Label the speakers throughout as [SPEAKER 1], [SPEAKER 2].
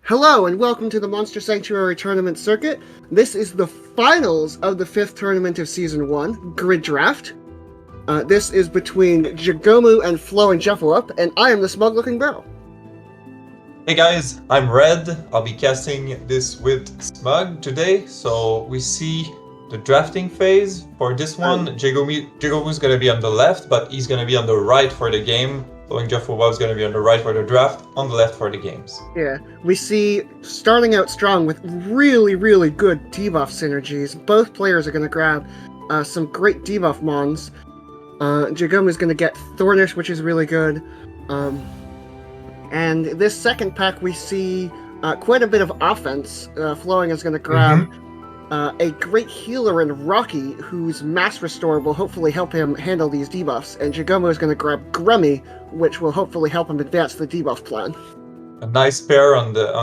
[SPEAKER 1] Hello and welcome to the Monster Sanctuary Tournament Circuit. This is the finals of the 5th tournament of Season 1, Grid Draft. This is between Jagomu and FlowingJuffowup, and I am the smug-looking barrel.
[SPEAKER 2] Hey guys, I'm Red. I'll be casting this with Smug today. So we see the drafting phase. For this one, Jagomu's going to be on the left, but he's going to be on the right for the game. FlowingJuffowup's going to be on the right for the draft, on the left for the games.
[SPEAKER 1] Yeah, we see starting out strong with really, really good debuff synergies. Both players are going to grab some great debuff mons. Jagomu's going to get Thornish, which is really good. And this second pack, we see quite a bit of offense. Flowing is going to grab a great healer in Rocky, whose Mass Restore will hopefully help him handle these debuffs. And Jagomu is going to grab Grummy, which will hopefully help him advance the debuff plan.
[SPEAKER 2] A nice pair on the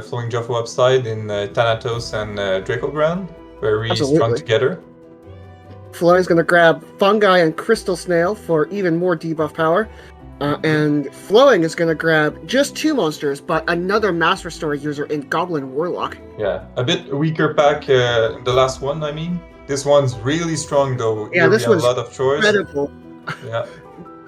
[SPEAKER 2] FlowingJuffowup side in Thanatos and Dracogrand, very strong together.
[SPEAKER 1] Flowing is going to grab Fungi and Crystal Snail for even more debuff power. And Flowing is going to grab just 2 monsters, but another Mass Restore user in Goblin Warlock.
[SPEAKER 2] Yeah, a bit weaker pack the last one, I mean. This one's really strong, though.
[SPEAKER 1] Yeah, this one's
[SPEAKER 2] a lot of choice.
[SPEAKER 1] Incredible.
[SPEAKER 2] Yeah.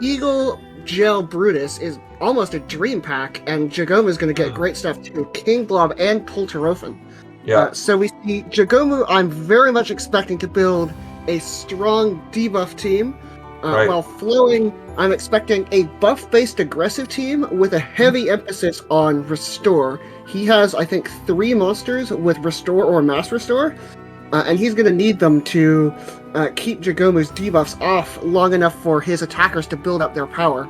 [SPEAKER 1] Eagle Gel Brutus is almost a dream pack, and Jagomu is going to get great stuff too. King Blob and Polterothan.
[SPEAKER 2] Yeah.
[SPEAKER 1] So we see Jagomu, I'm very much expecting to build a strong debuff team. While Flowing, I'm expecting a buff-based aggressive team with a heavy emphasis on Restore. He has, I think, 3 monsters with Restore or Mass Restore, and he's going to need them to keep Jagomu's debuffs off long enough for his attackers to build up their power.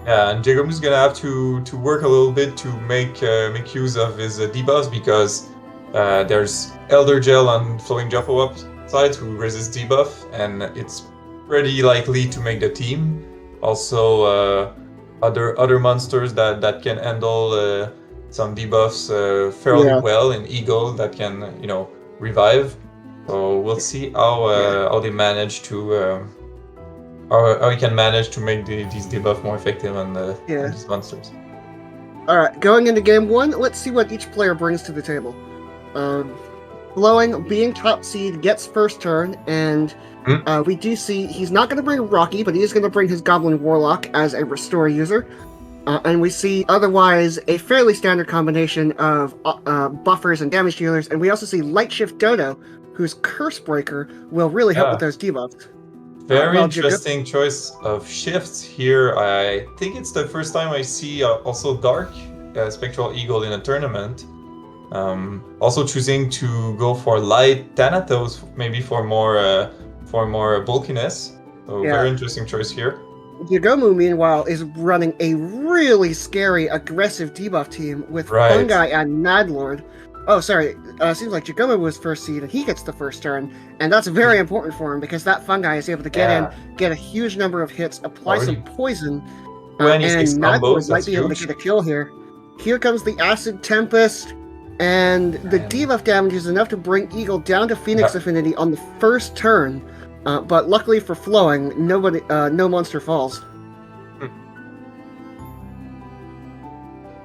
[SPEAKER 2] Yeah, and Jagomu's going to have to work a little bit to make use of his debuffs, because there's Elder Gel on FlowingJuffowup side who resists debuff, and it's pretty likely to make the team. Also, other monsters that can handle some debuffs fairly well in Eagle that can, revive. So we'll see how they manage to how he can manage to make these debuffs more effective on these monsters.
[SPEAKER 1] All right, going into game 1, let's see what each player brings to the table. Flowing, being top seed, gets first turn, and we do see he's not going to bring Rocky, but he is going to bring his Goblin Warlock as a Restore user. And we see otherwise a fairly standard combination of buffers and damage dealers. And we also see Light Shift Dodo, whose Curse Breaker will really help with those debuffs.
[SPEAKER 2] Very interesting choice of shifts here. I think it's the first time I see also Dark Spectral Eagle in a tournament. Also choosing to go for Light Thanatos, maybe for more bulkiness. So very interesting choice here.
[SPEAKER 1] Jagomu, meanwhile, is running a really scary, aggressive debuff team with Fungi and Madlord. Oh, sorry. Seems like Jagomu was first seed, and he gets the first turn. And that's very important for him, because that Fungi is able to get in, get a huge number of hits, apply some poison, and Madlord might be able to get a kill here. Here comes the Acid Tempest, and the debuff damage is enough to bring Eagle down to Phoenix Affinity on the first turn. But luckily for Flowing, no monster falls.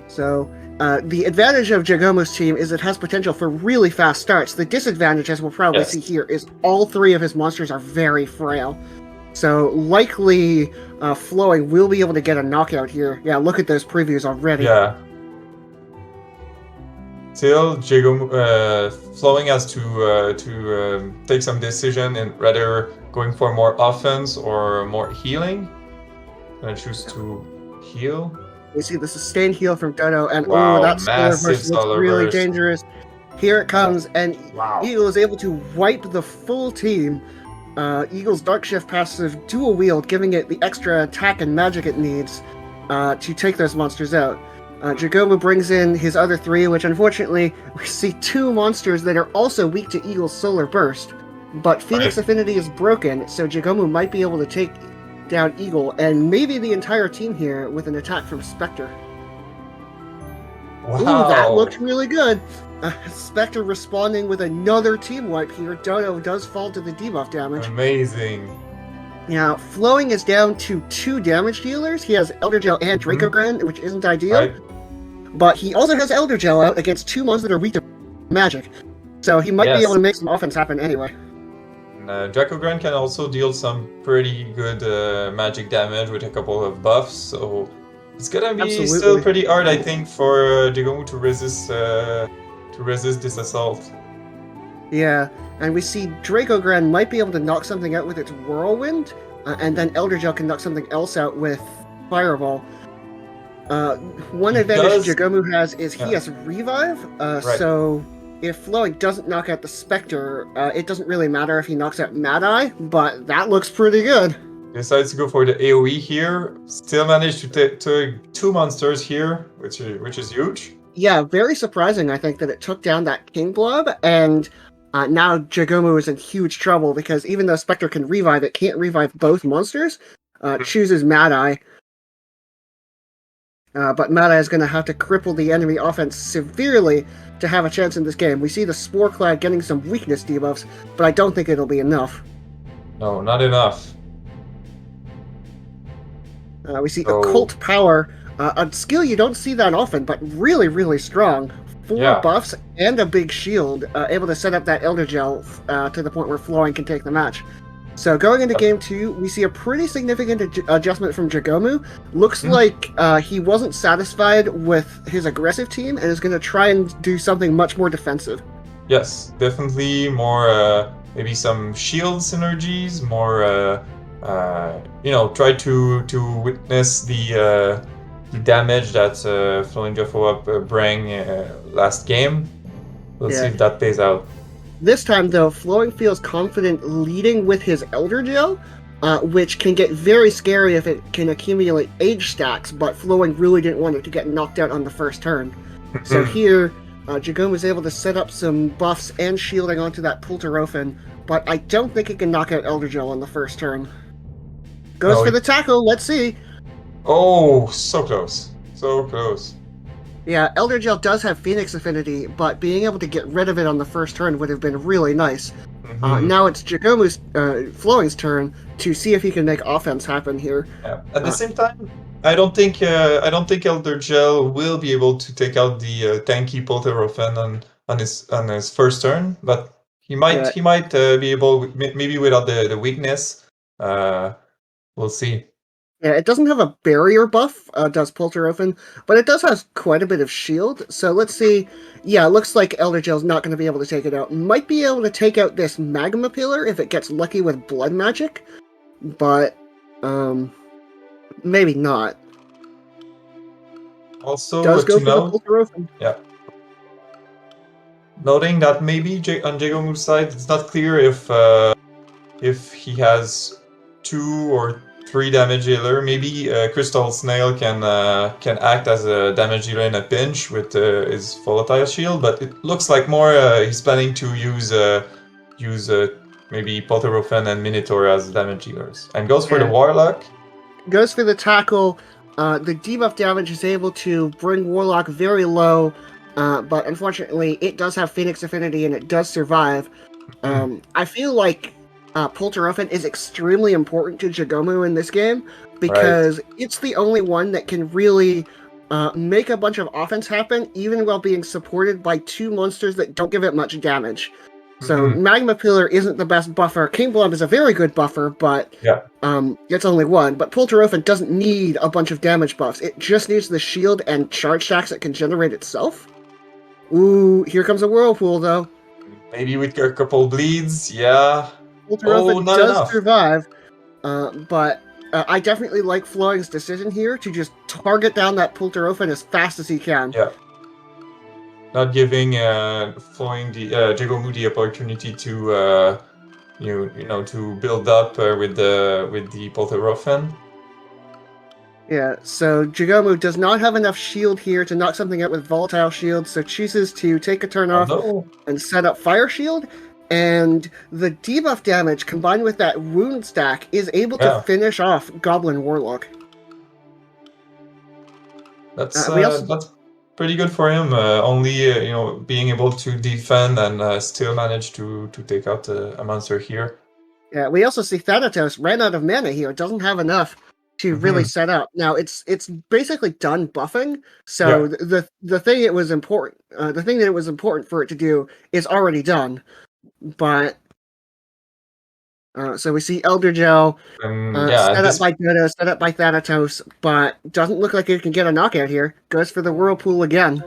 [SPEAKER 1] So, the advantage of Jagomu's team is it has potential for really fast starts. The disadvantage, as we'll probably see here, is all 3 of his monsters are very frail. So, likely, Flowing will be able to get a knockout here. Yeah, look at those previews already.
[SPEAKER 2] Yeah. Still, Flowing has to take some decision in rather going for more offense or more healing. I'm gonna choose to heal.
[SPEAKER 1] We see the sustained heal from Dodo, and that Solar Burst looks really dangerous. Here it comes, and Eagle is able to wipe the full team. Eagle's Dark Shift passive dual wield, giving it the extra attack and magic it needs to take those monsters out. Jagomu brings in his other 3, which unfortunately we see 2 monsters that are also weak to Eagle's Solar Burst. But Phoenix Affinity is broken, so Jagomu might be able to take down Eagle and maybe the entire team here with an attack from Spectre.
[SPEAKER 2] Wow.
[SPEAKER 1] Ooh, that looked really good. Spectre responding with another team wipe here. Dodo does fall to the debuff damage.
[SPEAKER 2] Amazing.
[SPEAKER 1] Now, Flowing is down to 2 damage dealers. He has Elder Gel and Dracogrand, which isn't ideal. but he also has Elder Gel out against 2 monsters that are weak to magic. So he might be able to make some offense happen anyway.
[SPEAKER 2] Draco can also deal some pretty good magic damage with a couple of buffs, so it's gonna be still pretty hard, I think, for Jagomu to resist this assault.
[SPEAKER 1] Yeah, and we see Dracogran might be able to knock something out with its Whirlwind, and then Elder Gel can knock something else out with Fireball. One advantage Jagomu has is he has Revive, so if Flowing doesn't knock out the Spectre, it doesn't really matter if he knocks out Mad Eye, but that looks pretty good.
[SPEAKER 2] Decides to go for the AoE here. Still managed to take 2 monsters here, which is huge.
[SPEAKER 1] Yeah, very surprising, I think, that it took down that King Blob, and now Jagomu is in huge trouble, because even though Spectre can revive, it can't revive both monsters. Chooses Mad Eye. But Mad Eye is going to have to cripple the enemy offense severely to have a chance in this game. We see the Spore Clad getting some weakness debuffs, but I don't think it'll be enough.
[SPEAKER 2] No, not enough.
[SPEAKER 1] We see Occult Power, a skill you don't see that often, but really, really strong. 4 buffs and a big shield, able to set up that Elder Gel to the point where Flowing can take the match. So going into Game 2, we see a pretty significant adjustment from Jagomu. Looks like he wasn't satisfied with his aggressive team and is going to try and do something much more defensive.
[SPEAKER 2] Yes, definitely more, maybe some shield synergies, more, try to witness the damage that FlowingJuffowup bring last game. Let's see if that pays out.
[SPEAKER 1] This time, though, Flowing feels confident leading with his Elder Gel, which can get very scary if it can accumulate age stacks, but Flowing really didn't want it to get knocked out on the first turn. So here, Jagomu is able to set up some buffs and shielding onto that Pulterofen, but I don't think it can knock out Elder Gel on the first turn. Goes for the tackle, let's see.
[SPEAKER 2] Oh, so close. So close.
[SPEAKER 1] Yeah, Elder Gel does have Phoenix Affinity, but being able to get rid of it on the first turn would have been really nice. Now it's Jagomu's Flowing's turn to see if he can make offense happen here.
[SPEAKER 2] Yeah. At the same time, I don't think Elder Gel will be able to take out the tanky Pulterofen on his first turn, but he might be able, maybe without the weakness. We'll see.
[SPEAKER 1] Yeah, it doesn't have a barrier buff, does Pulterofen, but it does have quite a bit of shield. So let's see. Yeah, it looks like Elder Gel's not going to be able to take it out. Might be able to take out this Magma Pillar if it gets lucky with Blood Magic, but maybe not.
[SPEAKER 2] Also,
[SPEAKER 1] does go for the Pulterofen.
[SPEAKER 2] Yeah. Noting that maybe on Jagomu's side, it's not clear if he has 2 or 3 damage healer. Maybe Crystal Snail can act as a damage healer in a pinch with his volatile shield, but it looks like more he's planning to use maybe Pulterofen and Minotaur as damage healers, and goes for the Warlock.
[SPEAKER 1] Goes for the tackle. The debuff damage is able to bring Warlock very low, but unfortunately it does have Phoenix Affinity and it does survive. I feel like Pulterofen is extremely important to Jagomu in this game because it's the only one that can really make a bunch of offense happen, even while being supported by 2 monsters that don't give it much damage. So Magma Pillar isn't the best buffer. King Blob is a very good buffer, but it's only 1. But Pulterofen doesn't need a bunch of damage buffs. It just needs the shield and charge stacks it can generate itself. Ooh, here comes a Whirlpool, though.
[SPEAKER 2] Maybe with a couple bleeds, yeah.
[SPEAKER 1] Pulterofen does survive, but I definitely like Flowing's decision here to just target down that Pulterofen as fast as he can.
[SPEAKER 2] Yeah. Not giving Flowing Jagomu the opportunity to to build up with the Pulterofen.
[SPEAKER 1] Yeah, so Jagomu does not have enough shield here to knock something out with Volatile Shield, so chooses to take a turn off and set up Fire Shield. And the debuff damage combined with that wound stack is able to finish off Goblin Warlock.
[SPEAKER 2] That's pretty good for him. Only being able to defend and still manage to take out a monster here.
[SPEAKER 1] Yeah, we also see Thanatos ran out of mana here. Doesn't have enough. to really set up. Now it's basically done buffing. So the thing it was important, the thing that it was important for it to do is already done. But so we see Elder Gel set up by Dodo, set up by Thanatos, but doesn't look like it can get a knockout here. Goes for the Whirlpool again.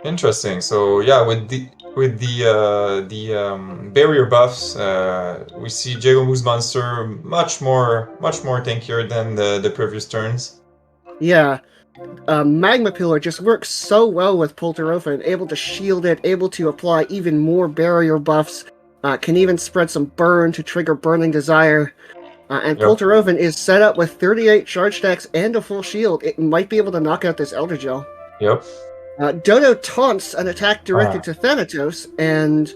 [SPEAKER 2] Interesting. So yeah, with the barrier buffs, we see Jagomu's monster much more tankier than the previous turns.
[SPEAKER 1] Yeah. Magma Pillar just works so well with Polterofen, able to shield it, able to apply even more barrier buffs, can even spread some burn to trigger Burning Desire. And Polterofen is set up with 38 charge stacks and a full shield. It might be able to knock out this Elder Gel.
[SPEAKER 2] Yep.
[SPEAKER 1] Dodo taunts an attack directed to Thanatos and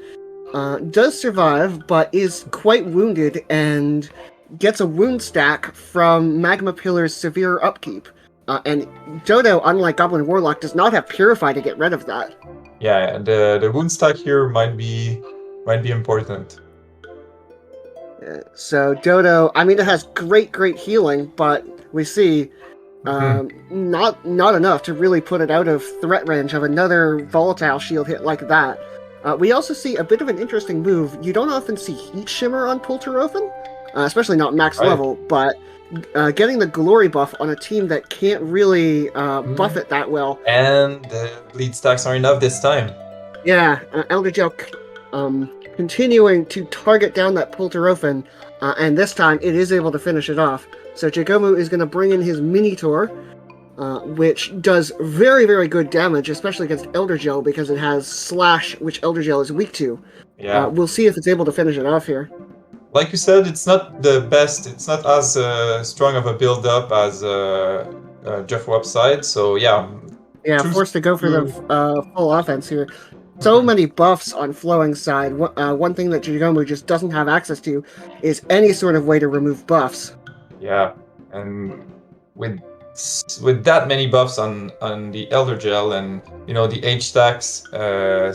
[SPEAKER 1] does survive, but is quite wounded and gets a wound stack from Magma Pillar's severe upkeep. And Dodo, unlike Goblin Warlock, does not have Purify to get rid of that.
[SPEAKER 2] Yeah, and the wound stack here might be important.
[SPEAKER 1] So Dodo, I mean, it has great healing, but we see not enough to really put it out of threat range of another volatile shield hit like that. We also see a bit of an interesting move. You don't often see Heat Shimmer on Polterofen, especially not max level, but getting the glory buff on a team that can't really buff it that well.
[SPEAKER 2] And the bleed stacks are enough this time.
[SPEAKER 1] Yeah, Elder Gel continuing to target down that Polterofen, and this time it is able to finish it off. So Jagomu is going to bring in his Minotaur, which does very good damage, especially against Elder Gel because it has Slash, which Elder Gel is weak to.
[SPEAKER 2] Yeah.
[SPEAKER 1] We'll see if it's able to finish it off here.
[SPEAKER 2] Like you said, it's not the best. It's not as strong of a build-up as Juffowup side. So yeah.
[SPEAKER 1] Yeah, forced to go for the full offense here. So many buffs on Flowing's side. One thing that Jagomu just doesn't have access to is any sort of way to remove buffs.
[SPEAKER 2] Yeah, and with that many buffs on the Elder Gel and the H stacks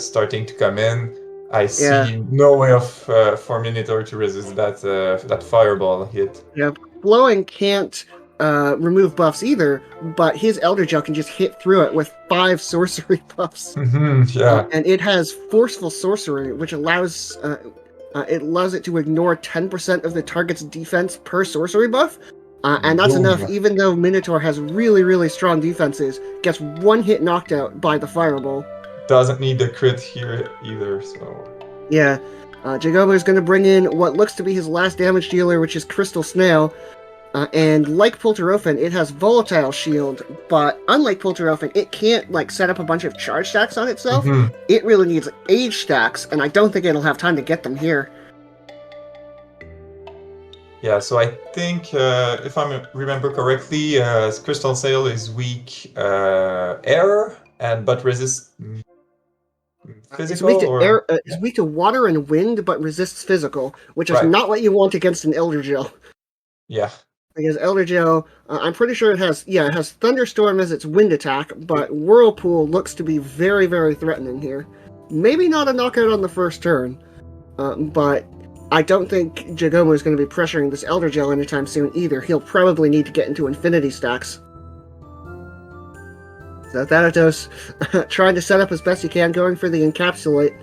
[SPEAKER 2] starting to come in, I see no way for Minotaur to resist that fireball hit.
[SPEAKER 1] Yeah, Flowing can't remove buffs either, but his Elder Gel can just hit through it with 5 sorcery buffs. And it has Forceful Sorcery, which allows it to ignore 10% of the target's defense per sorcery buff. And that's enough, even though Minotaur has really strong defenses, gets 1 hit knocked out by the fireball.
[SPEAKER 2] Doesn't need the crit here either, so...
[SPEAKER 1] Yeah, Jagomu is going to bring in what looks to be his last damage dealer, which is Crystal Snail. And like Polterofen, it has Volatile Shield, but unlike Polterofen, it can't set up a bunch of charge stacks on itself. It really needs age stacks, and I don't think it'll have time to get them here.
[SPEAKER 2] Yeah, so I think, if I remember correctly, Crystal Snail is weak air, but resists physical.
[SPEAKER 1] It's weak to water and wind, but resists physical, which is not what you want against an Elder Gel.
[SPEAKER 2] Yeah.
[SPEAKER 1] Because Elder Gel, I'm pretty sure it has Thunderstorm as its wind attack, but Whirlpool looks to be very threatening here. Maybe not a knockout on the first turn, but I don't think Jagomu is going to be pressuring this Elder Gel anytime soon either. He'll probably need to get into Infinity stacks. So Thanatos trying to set up as best he can, going for the Encapsulate.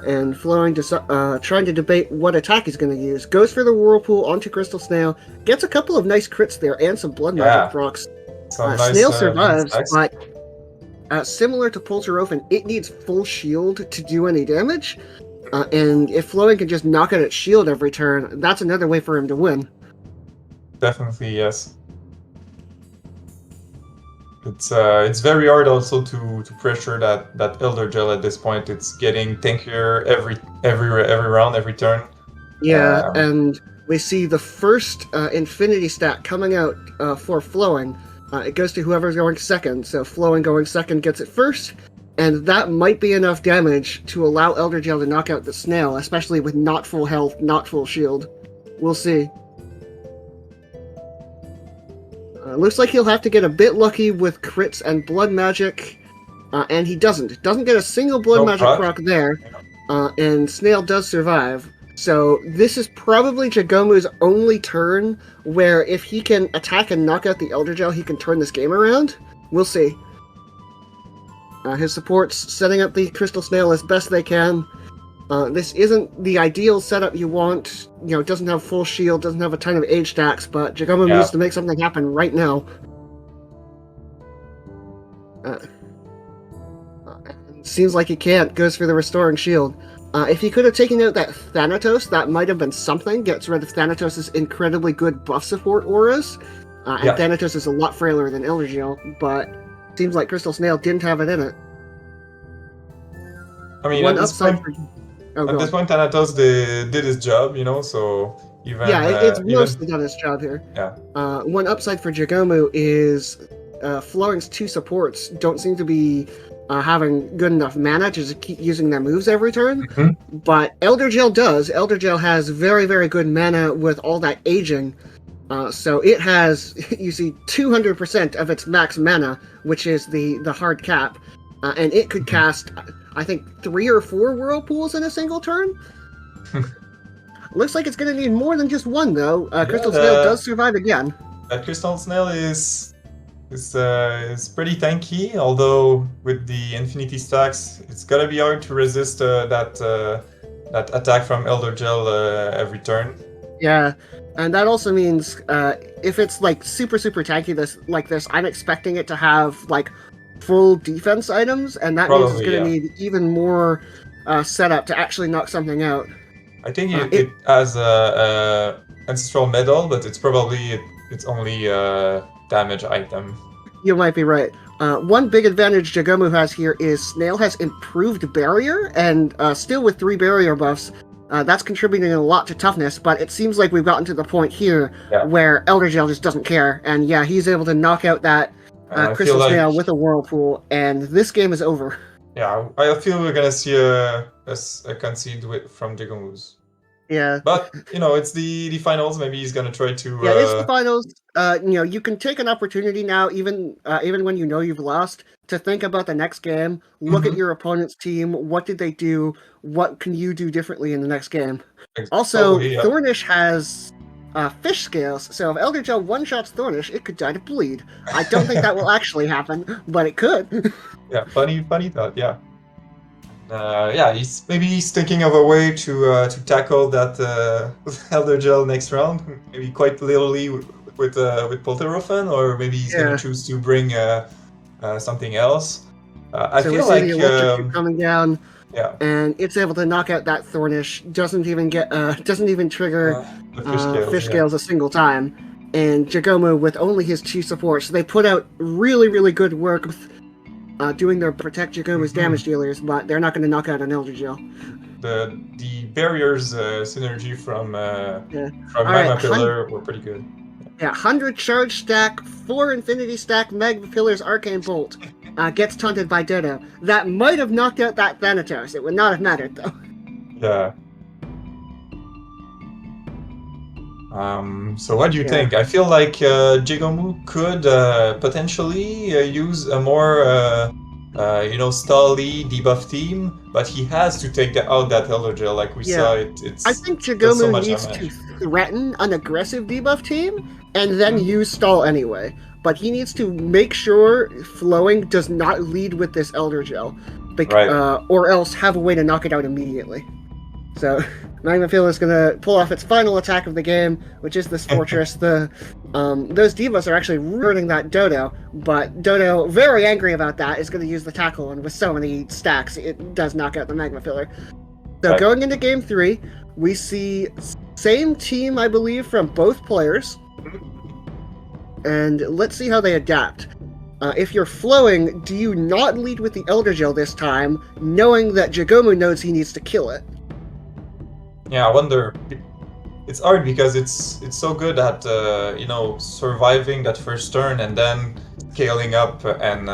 [SPEAKER 1] And Flowing trying to debate what attack he's going to use. Goes for the Whirlpool onto Crystal Snail. Gets a couple of nice crits there and some Blood Magic procs. Snail survives, but similar to Polterofen, it needs full shield to do any damage. And if Flowing can just knock out its shield every turn, that's another way for him to win.
[SPEAKER 2] Definitely, yes. It's very hard also to pressure that Elder Gel at this point. It's getting tankier every round, every turn.
[SPEAKER 1] Yeah, and we see the first Infinity stat coming out for Flowing. It goes to whoever's going second, so Flowing going second gets it first, and that might be enough damage to allow Elder Gel to knock out the Snail, especially with not full health, not full shield. We'll see. Looks like he'll have to get a bit lucky with crits and blood magic, and he doesn't. Doesn't get a single blood magic proc there, and Snail does survive. So this is probably Jagomu's only turn where if he can attack and knock out the Elder Gel, he can turn this game around. We'll see. His support's setting up the Crystal Snail as best they can. This isn't the ideal setup you want. You know, it doesn't have full shield, doesn't have a ton of age stacks, but Jagomu needs to make something happen right now. Seems like he can't. Goes for the Restoring Shield. If he could have taken out that Thanatos, that might have been something. Gets rid of Thanatos' incredibly good buff support auras. And Thanatos is a lot frailer than Elder Gel, but seems like Crystal Snail didn't have it in it.
[SPEAKER 2] I mean, at this point, Thanatos did his job, you know, so even...
[SPEAKER 1] Yeah, it's mostly done his job here.
[SPEAKER 2] Yeah.
[SPEAKER 1] One upside for Jagomu is Flowing's 2 supports don't seem to be having good enough mana to just keep using their moves every turn, but Elder Gel does. Elder Gel has very, very good mana with all that aging, so it has, you see, 200% of its max mana, which is the hard cap, and it could cast, I think, 3 or 4 Whirlpools in a single turn. Looks like it's going to need more than just one, though. Crystal Snail does survive again.
[SPEAKER 2] That Crystal Snail is pretty tanky, although with the Infinity stacks, it's gonna be hard to resist that attack from Elder Gel every turn.
[SPEAKER 1] Yeah, and that also means if it's like super tanky like this, I'm expecting it to have like full defense items, and that means it's gonna need even more setup to actually knock something out.
[SPEAKER 2] I think it has a Ancestral Medal, but it's probably it's only damage item.
[SPEAKER 1] You might be right. One big advantage Jagomu has here is Snail has improved barrier, and still with 3 barrier buffs, that's contributing a lot to toughness, but it seems like we've gotten to the point here where Elder Gel just doesn't care, and yeah, he's able to knock out that Crystal Snail with a Whirlpool, and this game is over.
[SPEAKER 2] Yeah, I feel we're gonna see a concede from Jagomu's.
[SPEAKER 1] Yeah.
[SPEAKER 2] But, you know, it's the finals. Maybe he's going to try to...
[SPEAKER 1] Yeah, it's the finals. You know, you can take an opportunity now, even when you know you've lost, to think about the next game, look at your opponent's team, what did they do, what can you do differently in the next game. Also, Thornish has fish scales, so if Elder Gel one-shots Thornish, it could die to bleed. I don't think that will actually happen, but it could.
[SPEAKER 2] Yeah, funny thought, yeah. He's thinking of a way to tackle that Elder Gel next round. Maybe quite literally with Polterofen, or maybe he's gonna choose to bring something else. I feel like
[SPEAKER 1] the electric coming down, and it's able to knock out that Thornish. Doesn't even trigger fish scales a single time. And Jagomu, with only his 2 supports, they put out really good work with doing their protect Jagomu's damage dealers, but they're not going to knock out an Elder Gel.
[SPEAKER 2] The barriers synergy from Magma Pillar were pretty good.
[SPEAKER 1] Yeah, 100 charge stack, 4 infinity stack Magma Pillar's Arcane Bolt gets taunted by Dodo. That might have knocked out that Thanatos. It would not have mattered, though.
[SPEAKER 2] Yeah. So what do you think? I feel like Jagomu could potentially use a more, stally debuff team, but he has to take out that Elder Gel, like we saw.
[SPEAKER 1] I think Jagomu needs to threaten an aggressive debuff team, and then use stall anyway. But he needs to make sure Flowing does not lead with this Elder Gel, or else have a way to knock it out immediately. So Magma Pillar is going to pull off its final attack of the game, which is this Fortress. Those divas are actually hurting that Dodo, but Dodo, very angry about that, is going to use the tackle, and with so many stacks, it does knock out the Magma Pillar. So going into Game 3, we see same team, I believe, from both players, and let's see how they adapt. If you're Flowing, do you not lead with the Elder Gel this time, knowing that Jagomu knows he needs to kill it?
[SPEAKER 2] Yeah, I wonder. It's hard because it's so good at surviving that first turn and then scaling up and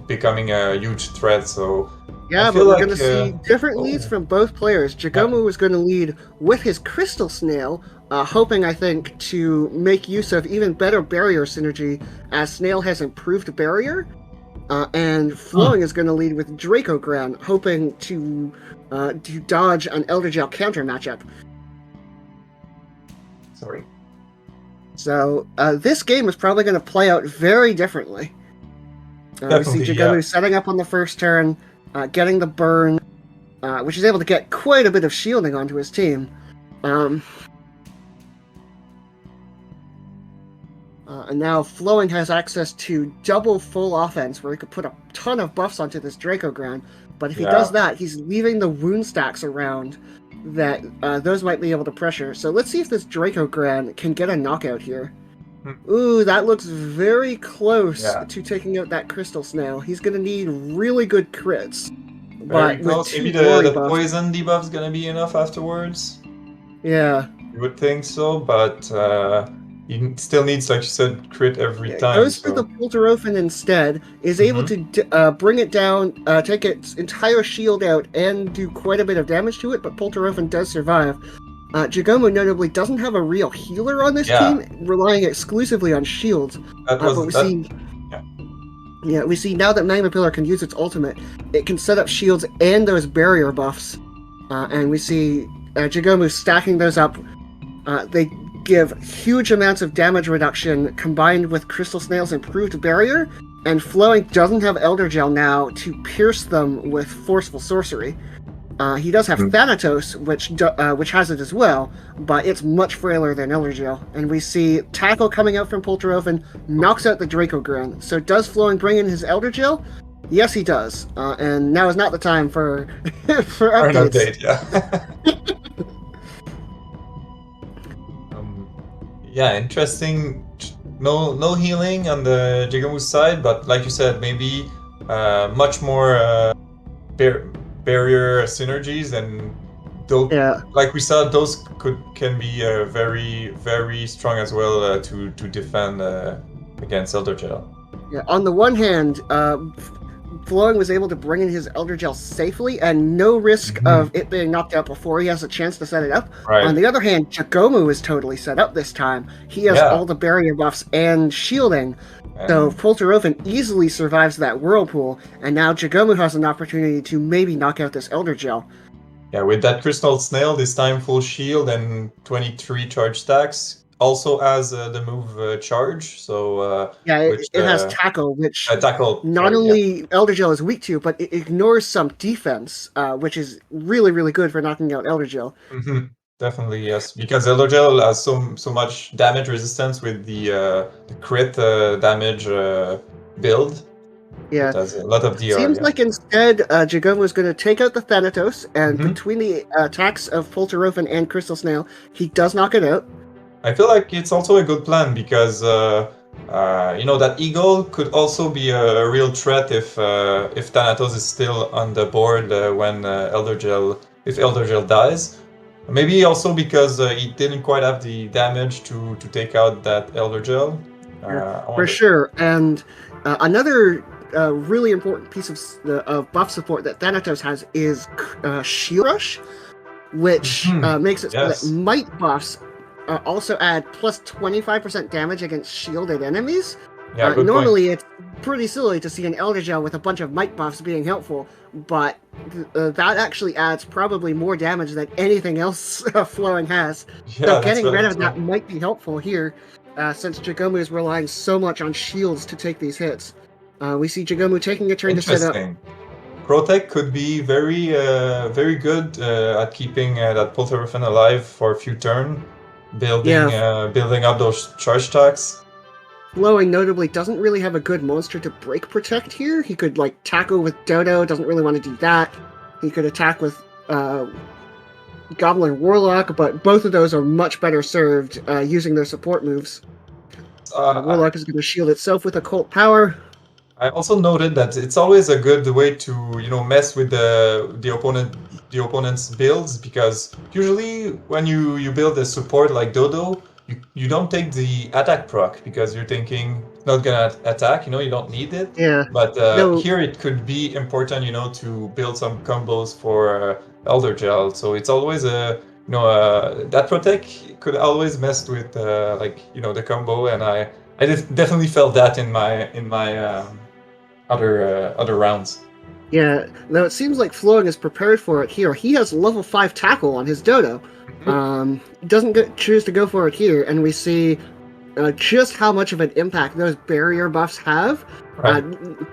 [SPEAKER 2] becoming a huge threat. So
[SPEAKER 1] yeah, but we're going to see different leads from both players. Jagomu was going to lead with his Crystal Snail, hoping, I think, to make use of even better barrier synergy, as Snail has improved barrier. And Flowing is going to lead with Draco Gran, hoping to dodge an Elder Gel counter matchup.
[SPEAKER 2] Sorry.
[SPEAKER 1] So this game is probably going to play out very differently. We see Jagomu setting up on the first turn, getting the burn, which is able to get quite a bit of shielding onto his team. And now Flowing has access to double full offense, where he could put a ton of buffs onto this Draco Gran. But if he does that, he's leaving the wound stacks around that those might be able to pressure. So let's see if this Draco Gran can get a knockout here. Ooh, that looks very close to taking out that Crystal Snail. He's going to need really good crits.
[SPEAKER 2] Very close. Maybe the poison debuff's going to be enough afterwards?
[SPEAKER 1] Yeah.
[SPEAKER 2] You would think so, but he still needs, like you said, crit every time.
[SPEAKER 1] Goes for the Polterofen instead, is able to bring it down, take its entire shield out, and do quite a bit of damage to it, but Polterofen does survive. Jagomu notably doesn't have a real healer on this team, relying exclusively on shields. We see now that Magma Pillar can use its ultimate, it can set up shields and those barrier buffs. And we see Jagomu stacking those up. They give huge amounts of damage reduction combined with Crystal Snail's improved barrier, and Flowing doesn't have Elder Gel now to pierce them with Forceful Sorcery. He does have Thanatos, which has it as well, but it's much frailer than Elder Gel. And we see Tackle coming out from Polterofen, knocks out the Draco Gran. So does Flowing bring in his Elder Gel? Yes, he does. And now is not the time for for updates.
[SPEAKER 2] Interesting. No healing on the Jagomu side, but like you said, maybe much more barrier synergies, and those, like we saw, those can be very, very strong as well to defend against Elder Gel.
[SPEAKER 1] Yeah, on the one hand, Flowing was able to bring in his Elder Gel safely and no risk of it being knocked out before he has a chance to set it up. Right. On the other hand, Jagomu is totally set up this time. He has all the barrier buffs and shielding. So Polterofen easily survives that whirlpool, and now Jagomu has an opportunity to maybe knock out this Elder Gel.
[SPEAKER 2] Yeah, with that Crystal Snail, this time full shield and 23 charge stacks. Also has the move charge, so...
[SPEAKER 1] it has Tackle, which not only Elder Gel is weak to, but it ignores some defense, which is really, really good for knocking out Elder Gel.
[SPEAKER 2] Definitely, yes, because Elder Gel has so much damage resistance with the crit damage build.
[SPEAKER 1] Yeah,
[SPEAKER 2] it has a lot of DR.
[SPEAKER 1] Seems like instead Jagomu is going to take out the Thanatos, and between the attacks of Polterofen and Crystal Snail, he does knock it out.
[SPEAKER 2] I feel like it's also a good plan because that Eagle could also be a real threat if Thanatos is still on the board when if Elder Gel dies. Maybe also because he didn't quite have the damage to take out that Elder Gel.
[SPEAKER 1] For sure. And another really important piece of buff support that Thanatos has is Shield Rush, which makes it so that might buffs also add plus 25% damage against shielded enemies. Normally it's pretty silly to see an Elder Gel with a bunch of might buffs being helpful, but that actually adds probably more damage than anything else Flowing has. So getting rid of that might be helpful here, since Jagomu is relying so much on shields to take these hits. We see Jagomu taking a turn to set up.
[SPEAKER 2] Protect could be very good at keeping that Polterofen alive for a few turns, building up those charge stacks.
[SPEAKER 1] Flowing notably doesn't really have a good monster to break Protect here. He could tackle with Dodo, doesn't really want to do that. He could attack with Goblin Warlock, but both of those are much better served using their support moves. Warlock is going to shield itself with Occult Power.
[SPEAKER 2] I also noted that it's always a good way to mess with the opponent's builds, because usually when you build a support like Dodo, you don't take the attack proc because you're thinking it's not gonna attack, you don't need it.
[SPEAKER 1] Yeah.
[SPEAKER 2] But here it could be important, to build some combos for Elder Gel. So it's always that protect could always mess with the combo, and I definitely felt that in my other rounds.
[SPEAKER 1] Yeah, though it seems like Flowing is prepared for it here. He has level 5 tackle on his dodo. Doesn't choose to go for it here, and we see just how much of an impact those barrier buffs have.
[SPEAKER 2] Right.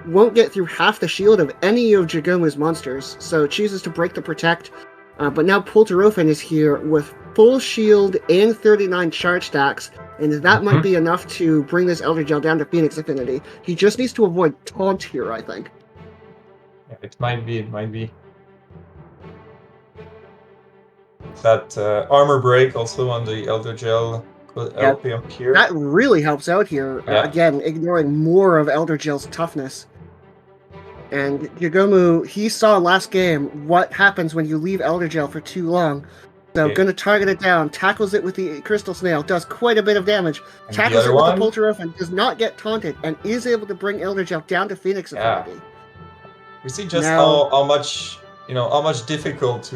[SPEAKER 1] Won't get through half the shield of any of Jagomu's monsters, so chooses to break the protect. But now Polterofan is here with full shield and 39 charge stacks, and that might be enough to bring this Elder Gel down to Phoenix Affinity. He just needs to avoid taunt here, I think.
[SPEAKER 2] Yeah, it might be. That armor break also on the Elder Gel could help him here.
[SPEAKER 1] That really helps out here. Again, ignoring more of Elder Gel's toughness. And Jagomu, he saw last game what happens when you leave Elder Gel for too long. So gonna target it down, tackles it with the Crystal Snail, does quite a bit of damage, and tackles it with the Polterofan, does not get taunted, and is able to bring Elder Gel down to Phoenix Affinity.
[SPEAKER 2] We see just how much difficult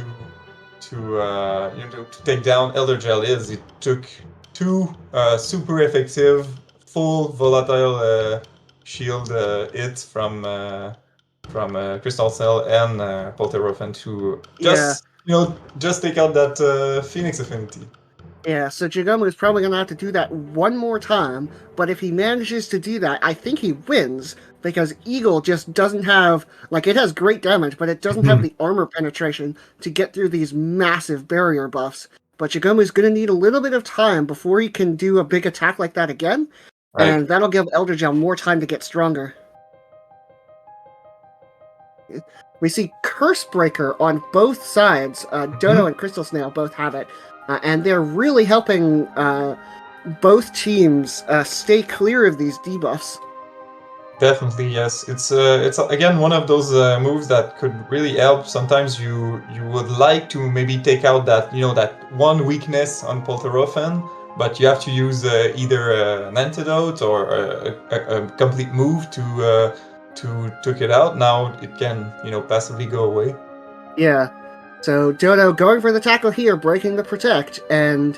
[SPEAKER 2] to take down Elder Gel is. It took 2 super effective full volatile shield hits from Crystal Cell and Polterofan to just take out that Phoenix Affinity.
[SPEAKER 1] Yeah, so Jagomu is probably going to have to do that one more time, but if he manages to do that, I think he wins, because Eagle just doesn't have, like, it has great damage, but it doesn't have the armor penetration to get through these massive barrier buffs. But Jagomu is going to need a little bit of time before he can do a big attack like that again, and that'll give Elder Gel more time to get stronger. We see Curse Breaker on both sides. Dodo and Crystal Snail both have it. And they're really helping both teams stay clear of these debuffs.
[SPEAKER 2] Definitely, yes. It's again one of those moves that could really help. Sometimes you would like to maybe take out that that one weakness on Polterofan, but you have to use either an antidote or a complete move to took it out. Now it can passively go away.
[SPEAKER 1] Yeah. So Dodo going for the tackle here, breaking the protect, and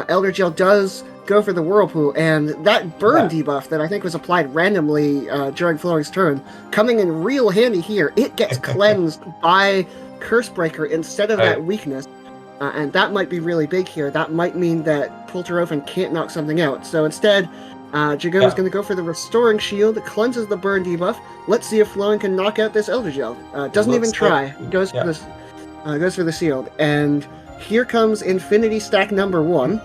[SPEAKER 1] Elder Gel does go for the Whirlpool, and that burn debuff that I think was applied randomly during Flowing's turn, coming in real handy here. It gets cleansed by Cursebreaker instead of that weakness, and that might be really big here. That might mean that Polterofan can't knock something out. So instead, Jagomu is going to go for the Restoring Shield, cleanses the burn debuff. Let's see if Flowing can knock out this Elder Gel. Doesn't even try. Goes for this. Goes for the shield, and here comes Infinity Stack number 1.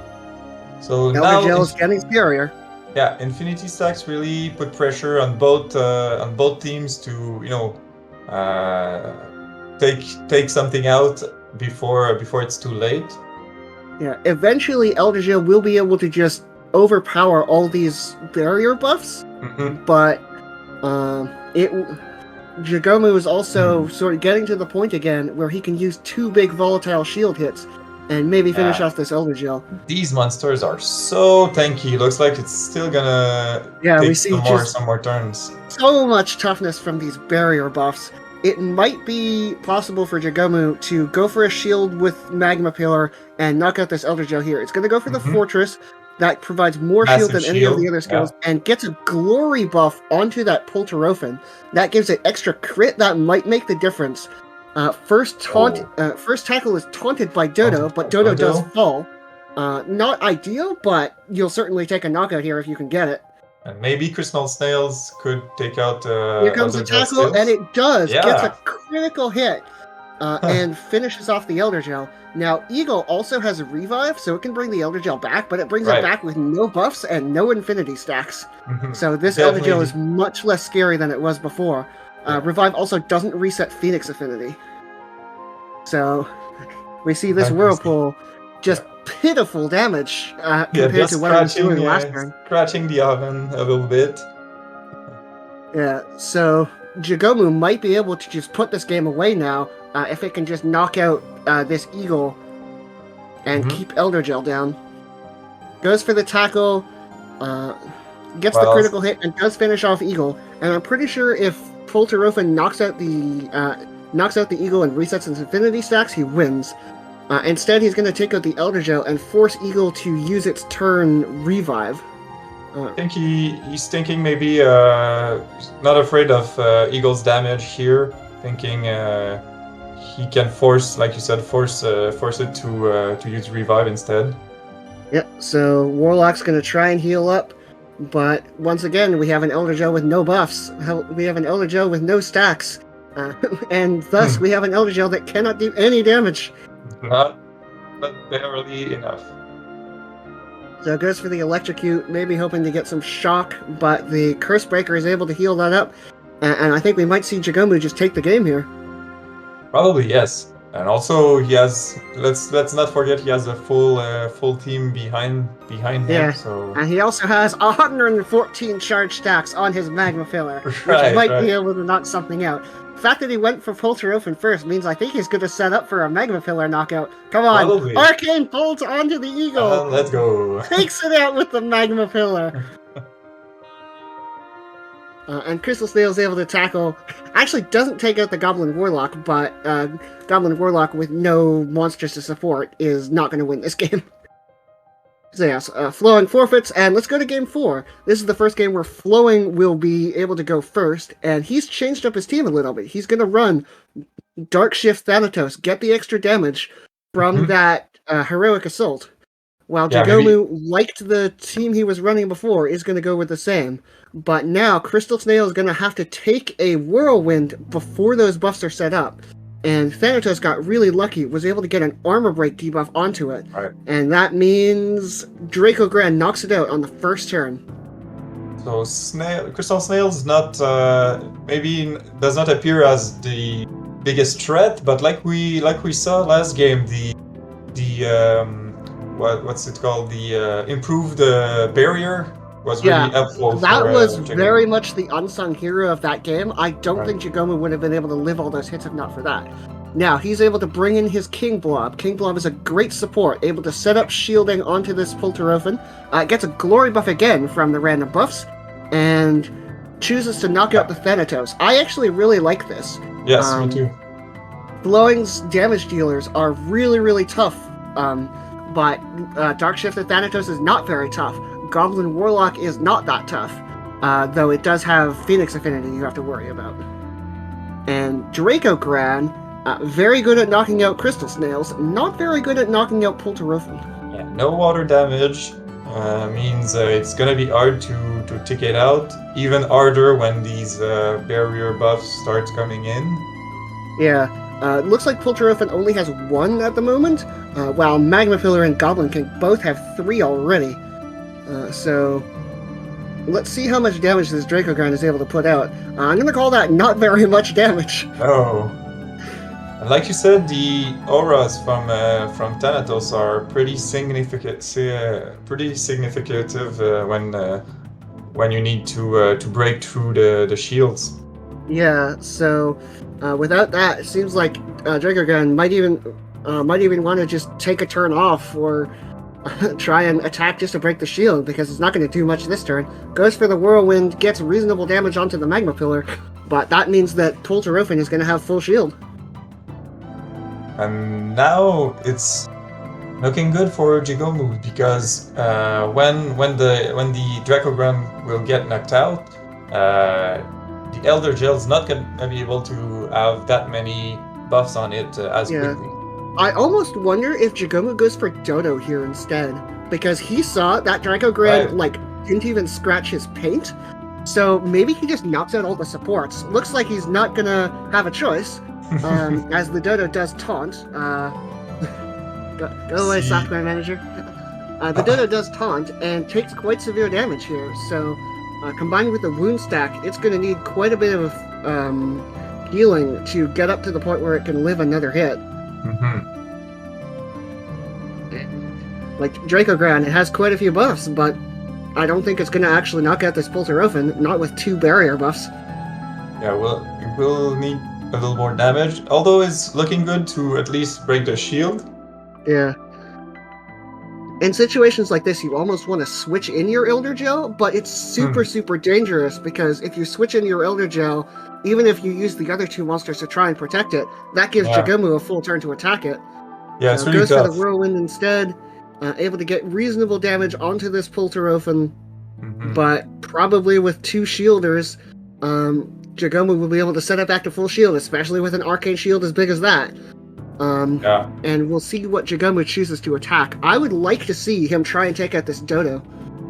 [SPEAKER 2] So
[SPEAKER 1] Elder
[SPEAKER 2] now
[SPEAKER 1] Gel is getting superior.
[SPEAKER 2] Yeah, Infinity Stacks really put pressure on both teams to take something out before it's too late.
[SPEAKER 1] Yeah, eventually Elder Gel will be able to just overpower all these barrier buffs, but Jagomu is also sort of getting to the point again where he can use 2 big volatile shield hits and maybe finish off this Elder Gel.
[SPEAKER 2] These monsters are so tanky. Looks like it's still gonna take some more turns.
[SPEAKER 1] So much toughness from these barrier buffs. It might be possible for Jagomu to go for a shield with Magma Pillar and knock out this Elder Gel here. It's going to go for the Fortress. That provides more shield than any of the other skills, and gets a glory buff onto that Polterofan. That gives it extra crit. That might make the difference. First tackle is taunted by Dodo, but Dodo does fall. Not ideal, but you'll certainly take a knockout here if you can get it.
[SPEAKER 2] And maybe Crystal Snails could take out.
[SPEAKER 1] Here comes the tackle, and it does. Gets a critical hit. And finishes off the Elder Gel. Now, Eagle also has a revive, so it can bring the Elder Gel back, but it brings it back with no buffs and no Infinity Stacks. So this Elder Gel is much less scary than it was before. Revive also doesn't reset Phoenix Affinity. So we see this Whirlpool just pitiful damage compared to what I was doing last turn.
[SPEAKER 2] Scratching the oven a little bit.
[SPEAKER 1] Yeah, so Jagomu might be able to just put this game away now if it can just knock out this Eagle and keep Elder Gel down. Goes for the tackle, gets the critical hit, and does finish off Eagle. And I'm pretty sure if Polterofan knocks out the Eagle and resets his Infinity Stacks, he wins. Instead, he's going to take out the Elder Gel and force Eagle to use its turn revive.
[SPEAKER 2] I think he's thinking maybe not afraid of Eagle's damage here, thinking he can force, like you said, force it to use revive instead.
[SPEAKER 1] Yep, so Warlock's going to try and heal up, but once again, we have an Elder Gel with no buffs. We have an Elder Gel with no stacks, and thus we have an Elder Gel that cannot do any damage.
[SPEAKER 2] Not barely enough.
[SPEAKER 1] So it goes for the Electrocute, maybe hoping to get some shock, but the Curse Breaker is able to heal that up, and I think we might see Jagomu just take the game here.
[SPEAKER 2] Probably, yes. And also he has, let's not forget, he has a full team behind him.
[SPEAKER 1] Yeah,
[SPEAKER 2] so
[SPEAKER 1] and he also has 114 charge stacks on his Magma Filler, which might be able to knock something out. The fact that he went for Polterofen first means I think he's going to set up for a Magma Filler knockout. Come on,
[SPEAKER 2] probably.
[SPEAKER 1] Arcane Bolt onto the Eagle.
[SPEAKER 2] Let's go.
[SPEAKER 1] Takes it out with the Magma Filler. And Crystal Snail is able to tackle. Actually, doesn't take out the Goblin Warlock, but Goblin Warlock with no monsters to support is not going to win this game. So yes, Flowing forfeits, and let's go to game 4. This is the first game where Flowing will be able to go first, and he's changed up his team a little bit. He's going to run Dark Shift Thanatos, get the extra damage from that Heroic Assault. While Jagomu liked the team he was running before, is going to go with the same. But now, Crystal Snail is going to have to take a Whirlwind before those buffs are set up. And Thanatos got really lucky, was able to get an Armor Break debuff onto it.
[SPEAKER 2] Right.
[SPEAKER 1] And that means Draco Grand knocks it out on the first turn.
[SPEAKER 2] So Crystal Snail's not, maybe does not appear as the biggest threat, but like we saw last game, what's it called? The improved barrier was really helpful.
[SPEAKER 1] That was very much the unsung hero of that game. I don't think Jagomu would have been able to live all those hits if not for that. Now, he's able to bring in his King Blob. King Blob is a great support, able to set up shielding onto this Polterofen. Gets a glory buff again from the random buffs, and chooses to knock out the Thanatos. I actually really like this.
[SPEAKER 2] Yes, me too.
[SPEAKER 1] Flowing's damage dealers are really, really tough. But Dark Shifted Thanatos is not very tough. Goblin Warlock is not that tough, though it does have Phoenix Affinity you have to worry about. And Draco Gran, very good at knocking out Crystal Snails, not very good at knocking out Polterofen.
[SPEAKER 2] Yeah, no water damage means it's gonna be hard to take it out, even harder when these barrier buffs start coming in.
[SPEAKER 1] Yeah. It looks like Polterofen only has 1 at the moment, while Magma Pillar and Goblin King both have 3 already. So let's see how much damage this Draco Grand is able to put out. I'm going to call that not very much damage.
[SPEAKER 2] Oh. And like you said, the auras from Thanatos are pretty significant, when you need to break through the shields.
[SPEAKER 1] Yeah, so without that, it seems like Draco Grand might even want to just take a turn off or try and attack just to break the shield, because it's not going to do much this turn. Goes for the Whirlwind, gets reasonable damage onto the Magma Pillar, but that means that Polterofen is going to have full shield.
[SPEAKER 2] And now it's looking good for Jagomu, because when the Draco Grand will get knocked out, the Elder Gel is not going to be able to have that many buffs on it as quickly.
[SPEAKER 1] I almost wonder if Jagomu goes for Dodo here instead, because he saw that Draco Grand didn't even scratch his paint, so maybe he just knocks out all the supports. Looks like he's not gonna have a choice, as the Dodo does taunt. Go away, software manager. The Dodo does taunt and takes quite severe damage here, so combined with the wound stack, it's going to need quite a bit of healing to get up to the point where it can live another hit. Like Draco Grand, it has quite a few buffs, but I don't think it's going to actually knock out this Polterofen, not with 2 barrier buffs.
[SPEAKER 2] Yeah, well, it will need a little more damage, although it's looking good to at least break the shield.
[SPEAKER 1] Yeah. In situations like this, you almost want to switch in your Elder Gel, but it's super dangerous, because if you switch in your Elder Gel, even if you use the other 2 monsters to try and protect it, that gives Jagomu a full turn to attack it.
[SPEAKER 2] Yeah, it's really
[SPEAKER 1] goes
[SPEAKER 2] tough.
[SPEAKER 1] for the Whirlwind instead, able to get reasonable damage onto this Polterofen. But probably with 2 shielders, Jagomu will be able to set it back to full shield, especially with an arcane shield as big as that. And we'll see what Jagomu chooses to attack. I would like to see him try and take out this Dodo.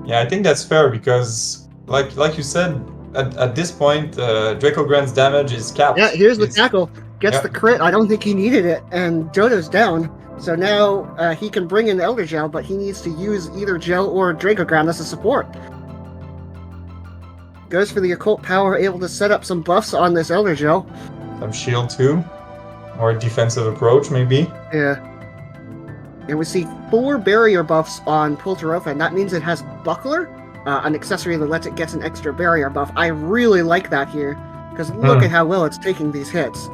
[SPEAKER 2] Yeah, I think that's fair because, like you said, at this point, Draco Grand's damage is capped.
[SPEAKER 1] Yeah, here's the tackle. Gets the crit. I don't think he needed it, and Dodo's down. So now he can bring in Elder Gel, but he needs to use either Gel or Draco Grand as a support. Goes for the Occult Power, able to set up some buffs on this Elder Gel.
[SPEAKER 2] Some shield too. Or a defensive approach, maybe.
[SPEAKER 1] Yeah. And we see 4 barrier buffs on Pulterofa, and that means it has Buckler, an accessory that lets it get an extra barrier buff. I really like that here, because look at how well it's taking these hits.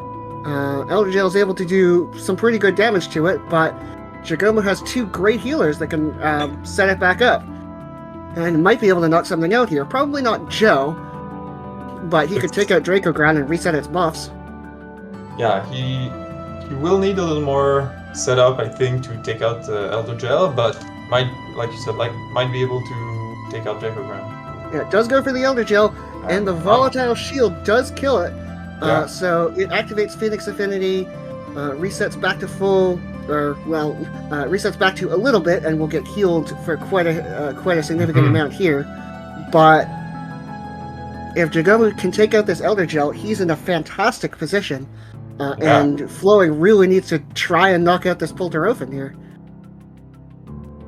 [SPEAKER 1] Elder Gel is able to do some pretty good damage to it, but Jagomu has 2 great healers that can set it back up. And might be able to knock something out here. Probably not Joe, but he could take out Draco Grand and reset its buffs.
[SPEAKER 2] Yeah, he will need a little more setup, I think, to take out Elder Gel, but might, like you said, might be able to take out Draco Grand.
[SPEAKER 1] Yeah, it does go for the Elder Gel, and the Volatile Shield does kill it. So it activates Phoenix Affinity, resets back to full, resets back to a little bit, and will get healed for quite a significant amount here. But if Jagomu can take out this Elder Gel, he's in a fantastic position. And Flowing really needs to try and knock out this Pulterofen here.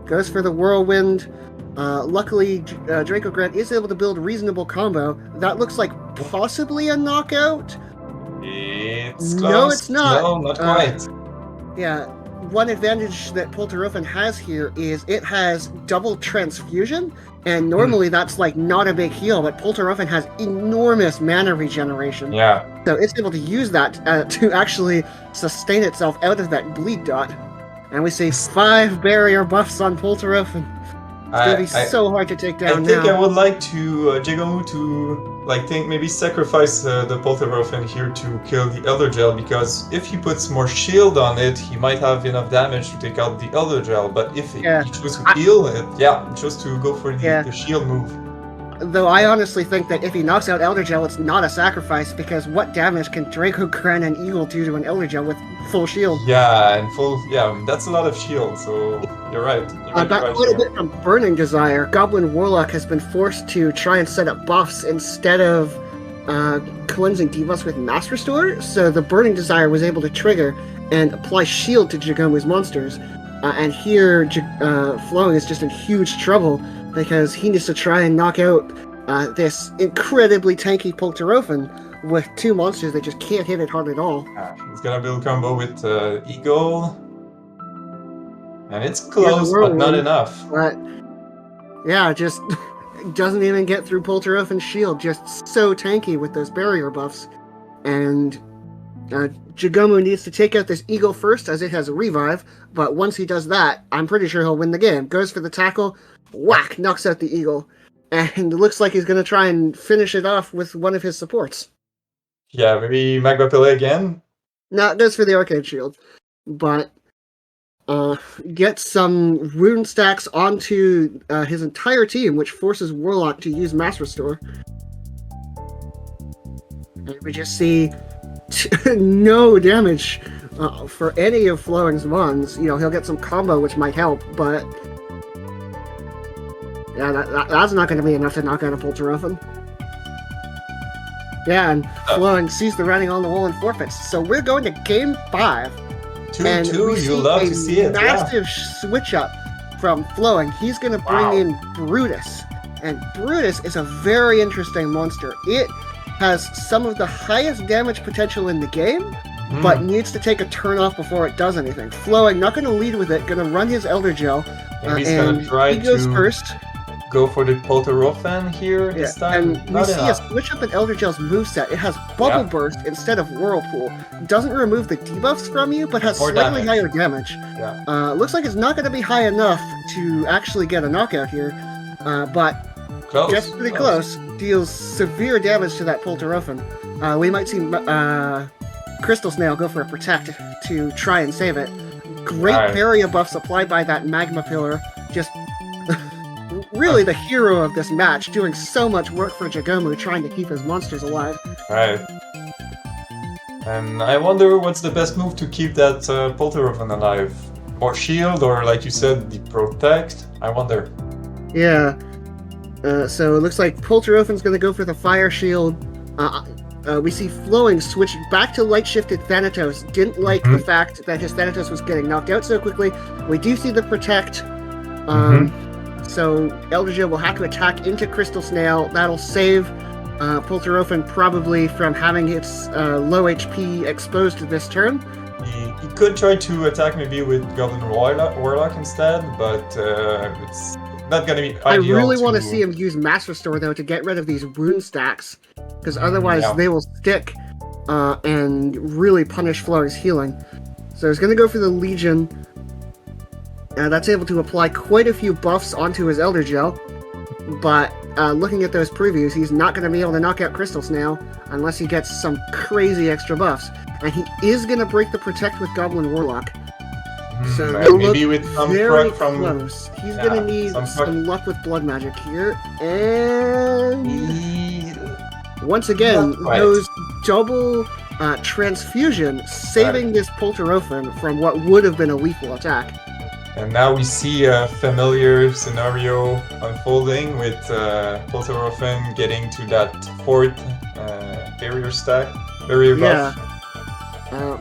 [SPEAKER 1] Goes for the Whirlwind. Luckily, Draco Grand is able to build a reasonable combo. That looks like possibly a knockout.
[SPEAKER 2] It's close.
[SPEAKER 1] No, it's not.
[SPEAKER 2] No, not quite.
[SPEAKER 1] Yeah, one advantage that Pulterofen has here is it has double transfusion, and normally that's like not a big heal, but Pulterofen has enormous mana regeneration.
[SPEAKER 2] Yeah.
[SPEAKER 1] So it's able to use that to actually sustain itself out of that bleed dot. And we see 5 barrier buffs on Pulterofen. It's gonna be so hard to take down now.
[SPEAKER 2] I think I would like to Jagomu to maybe sacrifice the Pulterofen here to kill the Elder Gel, because if he puts more shield on it, he might have enough damage to take out the Elder Gel. But if he chose to heal it, he chose to go for the shield move.
[SPEAKER 1] Though I honestly think that if he knocks out Elder Gel, it's not a sacrifice, because what damage can Draco Grand and Eagle do to an Elder Gel with full shield?
[SPEAKER 2] That's a lot of shield, so you're right.
[SPEAKER 1] Got quite a bit from Burning Desire. Goblin Warlock has been forced to try and set up buffs instead of cleansing debuffs with Mass Restore, so the Burning Desire was able to trigger and apply shield to Jagomu's monsters. And here, Flowing is just in huge trouble, because he needs to try and knock out this incredibly tanky Pulterofen with 2 monsters that just can't hit it hard at all.
[SPEAKER 2] He's gonna build combo with Eagle, and it's close, but not enough.
[SPEAKER 1] But yeah, just doesn't even get through Pulterofen's shield. Just so tanky with those barrier buffs. And Jagomu needs to take out this Eagle first, as it has a revive, but once he does that, I'm pretty sure he'll win the game. Goes for the tackle, whack, knocks out the Eagle, and it looks like he's going to try and finish it off with one of his supports.
[SPEAKER 2] Yeah, maybe Magma Pele again?
[SPEAKER 1] No, it goes for the Arcade Shield, but gets some rune stacks onto his entire team, which forces Warlock to use Mass Restore. And we just see no damage for any of Flowing's mons. He'll get some combo, which might help, but yeah, that's not going to be enough to knock out a Pulterofen. Yeah, and Flowing sees the writing on the wall and forfeits. So we're going to Game 5.
[SPEAKER 2] 2-2, you love to see it.
[SPEAKER 1] Massive switch up from Flowing. He's going to bring in Brutus. And Brutus is a very interesting monster. It has some of the highest damage potential in the game, but needs to take a turn off before it does anything. Flowing, not going to lead with it, going to run his Elder Gel.
[SPEAKER 2] Maybe he's going to try
[SPEAKER 1] he goes first.
[SPEAKER 2] Go for the Pulterofen here this time.
[SPEAKER 1] And we see a switch up in Elder Gel's moveset. It has Bubble Burst instead of Whirlpool. Doesn't remove the debuffs from you, but has slightly higher damage.
[SPEAKER 2] Yeah.
[SPEAKER 1] Looks like it's not going to be high enough to actually get a knockout here, but just pretty close. Deals severe damage to that Pulterofen. We might see Crystal Snail go for a Protect to try and save it. Great barrier buffs applied by that Magma Pillar. Just really the hero of this match, doing so much work for Jagomu, trying to keep his monsters alive.
[SPEAKER 2] Right. And I wonder what's the best move to keep that Polterofen alive? More shield, or like you said, the protect? I wonder.
[SPEAKER 1] Yeah. So it looks like Polterofen's going to go for the fire shield. We see Flowing switch back to light-shifted Thanatos. Didn't like the fact that his Thanatos was getting knocked out so quickly. We do see the protect. So Eldergel will have to attack into Crystal Snail. That'll save Polterofen probably from having its low HP exposed this turn.
[SPEAKER 2] He could try to attack maybe with Goblin Warlock instead, but it's not going to be ideal.
[SPEAKER 1] I really want to see him use Mass Restore, though, to get rid of these wound stacks, because otherwise they will stick and really punish Flowing's healing. So he's going to go for the Legion. That's able to apply quite a few buffs onto his Eldergel, but looking at those previews, he's not going to be able to knock out Crystal Snail unless he gets some crazy extra buffs. And he is going to break the Protect with Goblin Warlock. So
[SPEAKER 2] maybe with some
[SPEAKER 1] very
[SPEAKER 2] from
[SPEAKER 1] close. He's going to need some luck with Blood Magic here. And once again, those double transfusion saving this Polterofen from what would have been a lethal attack.
[SPEAKER 2] And now we see a familiar scenario unfolding with Polterofen getting to that 4th barrier buff.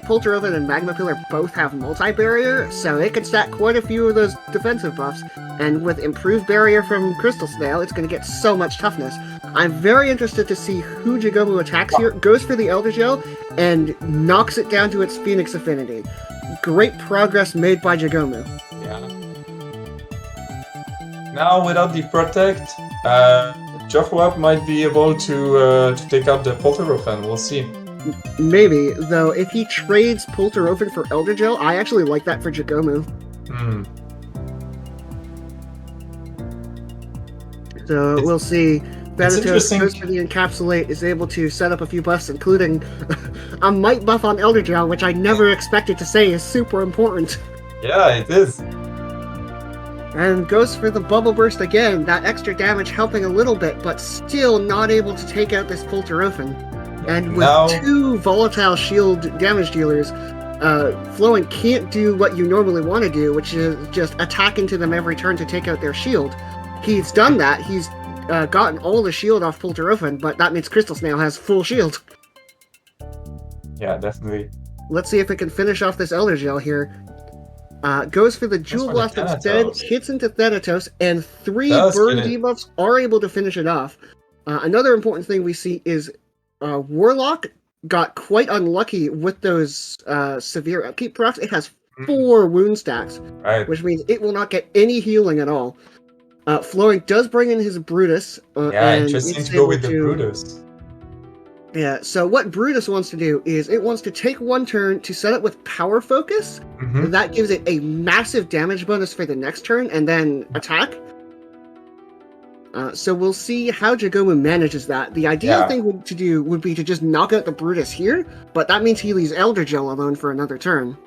[SPEAKER 1] Polterofen and Magma Pillar both have multi-barrier, so it can stack quite a few of those defensive buffs, and with improved barrier from Crystal Snail, it's going to get so much toughness. I'm very interested to see who Jagomu attacks here. Goes for the Eldergel, and knocks it down to its Phoenix Affinity. Great progress made by Jagomu.
[SPEAKER 2] Yeah. Now, without the Protect, Juffowup might be able to take out the Polterofen. We'll see.
[SPEAKER 1] Maybe, though if he trades Polterofen for Eldergel, I actually like that for Jagomu. So we'll see. Thanatos goes for the Encapsulate, is able to set up a few buffs, including a Might buff on Eldergel, which I never expected to say is super important.
[SPEAKER 2] Yeah, it is.
[SPEAKER 1] And goes for the Bubble Burst again, that extra damage helping a little bit, but still not able to take out this Polterofen. And with two volatile shield damage dealers, Flowing can't do what you normally want to do, which is just attack into them every turn to take out their shield. He's done that. He's gotten all the shield off Polterofen, but that means Crystal Snail has full shield.
[SPEAKER 2] Yeah, definitely.
[SPEAKER 1] Let's see if it can finish off this Eldergel here. Goes for the Jewel Blast instead, hits into Thanatos, and 3 burn debuffs are able to finish it off. Another important thing we see is Warlock got quite unlucky with those severe upkeep procs. It has 4 wound stacks, which means it will not get any healing at all. Flowing does bring in his Brutus.
[SPEAKER 2] Interesting to go with the Brutus.
[SPEAKER 1] Yeah, so what Brutus wants to do is it wants to take 1 turn to set it with Power Focus. That gives it a massive damage bonus for the next turn, and then attack. So we'll see how Jagomu manages that. The ideal thing to do would be to just knock out the Brutus here, but that means he leaves Eldergel alone for another turn.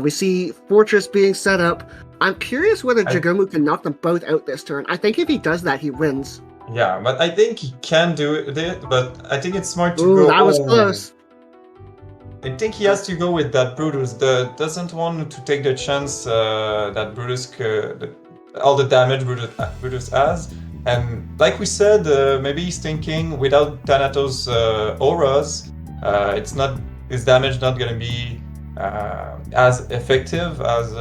[SPEAKER 1] We see Fortress being set up. I'm curious whether Jagomu can knock them both out this turn. I think if he does that, he wins.
[SPEAKER 2] Yeah, but I think he can do it, but I think it's smart to go...
[SPEAKER 1] that was close.
[SPEAKER 2] I think he has to go with that Brutus. Doesn't want to take the chance that Brutus... all the damage Brutus has. And like we said, maybe he's thinking without Thanatos' auras, his damage not going to be as effective as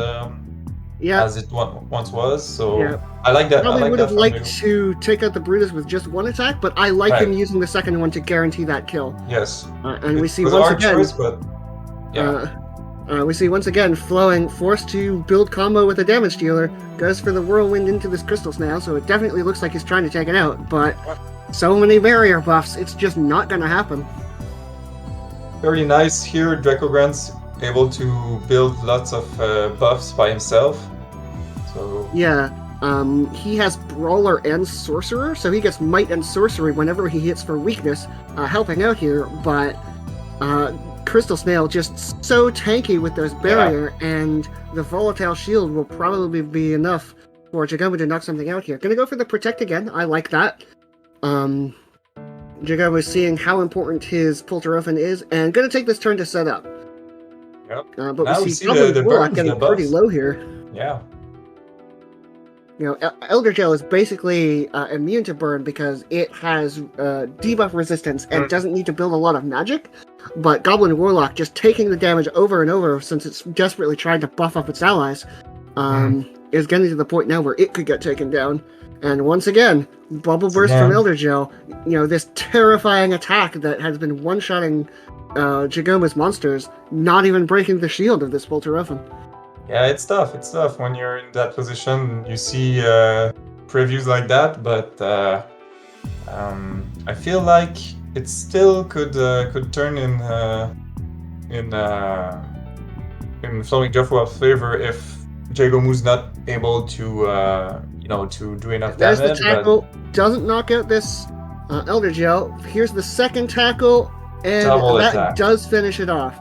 [SPEAKER 2] it once was. So I like that.
[SPEAKER 1] Probably would have liked to take out the Brutus with just 1 attack, but I like him using the second one to guarantee that kill.
[SPEAKER 2] Yes.
[SPEAKER 1] And we see once again. We see once again Flowing forced to build combo with a damage dealer, goes for the Whirlwind into this Crystal Snail, so it definitely looks like he's trying to take it out, but so many barrier buffs, it's just not going to happen.
[SPEAKER 2] Very nice here, Dracogrant's able to build lots of buffs by himself. So
[SPEAKER 1] he has Brawler and Sorcerer, so he gets Might and Sorcery whenever he hits for weakness, helping out here, but Crystal Snail just so tanky with those barrier, and the Volatile Shield will probably be enough for Jagomu to knock something out here. Gonna go for the Protect again. I like that. Jagomu is seeing how important his Polterofan is, and gonna take this turn to set up.
[SPEAKER 2] Yep.
[SPEAKER 1] But
[SPEAKER 2] now
[SPEAKER 1] we see the Warlock getting pretty low here.
[SPEAKER 2] Yeah.
[SPEAKER 1] You know, Elder Gel is basically immune to burn because it has debuff resistance and doesn't need to build a lot of magic. But Goblin Warlock just taking the damage over and over since it's desperately trying to buff up its allies is getting to the point now where it could get taken down. And once again, Bubble Burst from Elder Gel, you know, this terrifying attack that has been one-shotting Jagomu's monsters, not even breaking the shield of this Polterofan.
[SPEAKER 2] Yeah, it's tough. It's tough when you're in that position. You see previews like that, but I feel like it still could turn in FlowingJuffowup's favor if Jagomu's not able to to do enough damage.
[SPEAKER 1] There's the tackle. Doesn't knock out this Elder Gel. Here's the second tackle, and that does finish it off.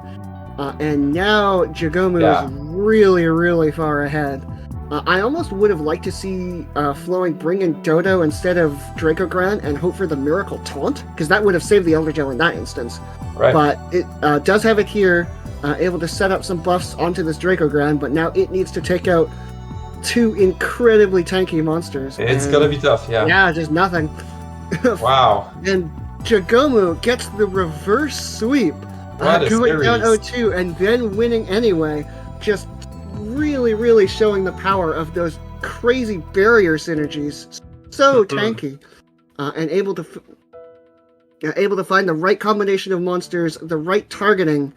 [SPEAKER 1] And now Jagomu is really, really far ahead. I almost would have liked to see Flowing bring in Dodo instead of Dracogran and hope for the Miracle Taunt, because that would have saved the Elder Gel in that instance.
[SPEAKER 2] Right.
[SPEAKER 1] But it does have it here, able to set up some buffs onto this Dracogran, but now it needs to take out two incredibly tanky monsters.
[SPEAKER 2] It's gonna be tough, yeah.
[SPEAKER 1] Yeah, just nothing.
[SPEAKER 2] Wow.
[SPEAKER 1] And Jagomu gets the reverse sweep. Going down 0-2 and then winning anyway, just really, really showing the power of those crazy barrier synergies. So tanky, and able to find the right combination of monsters, the right targeting,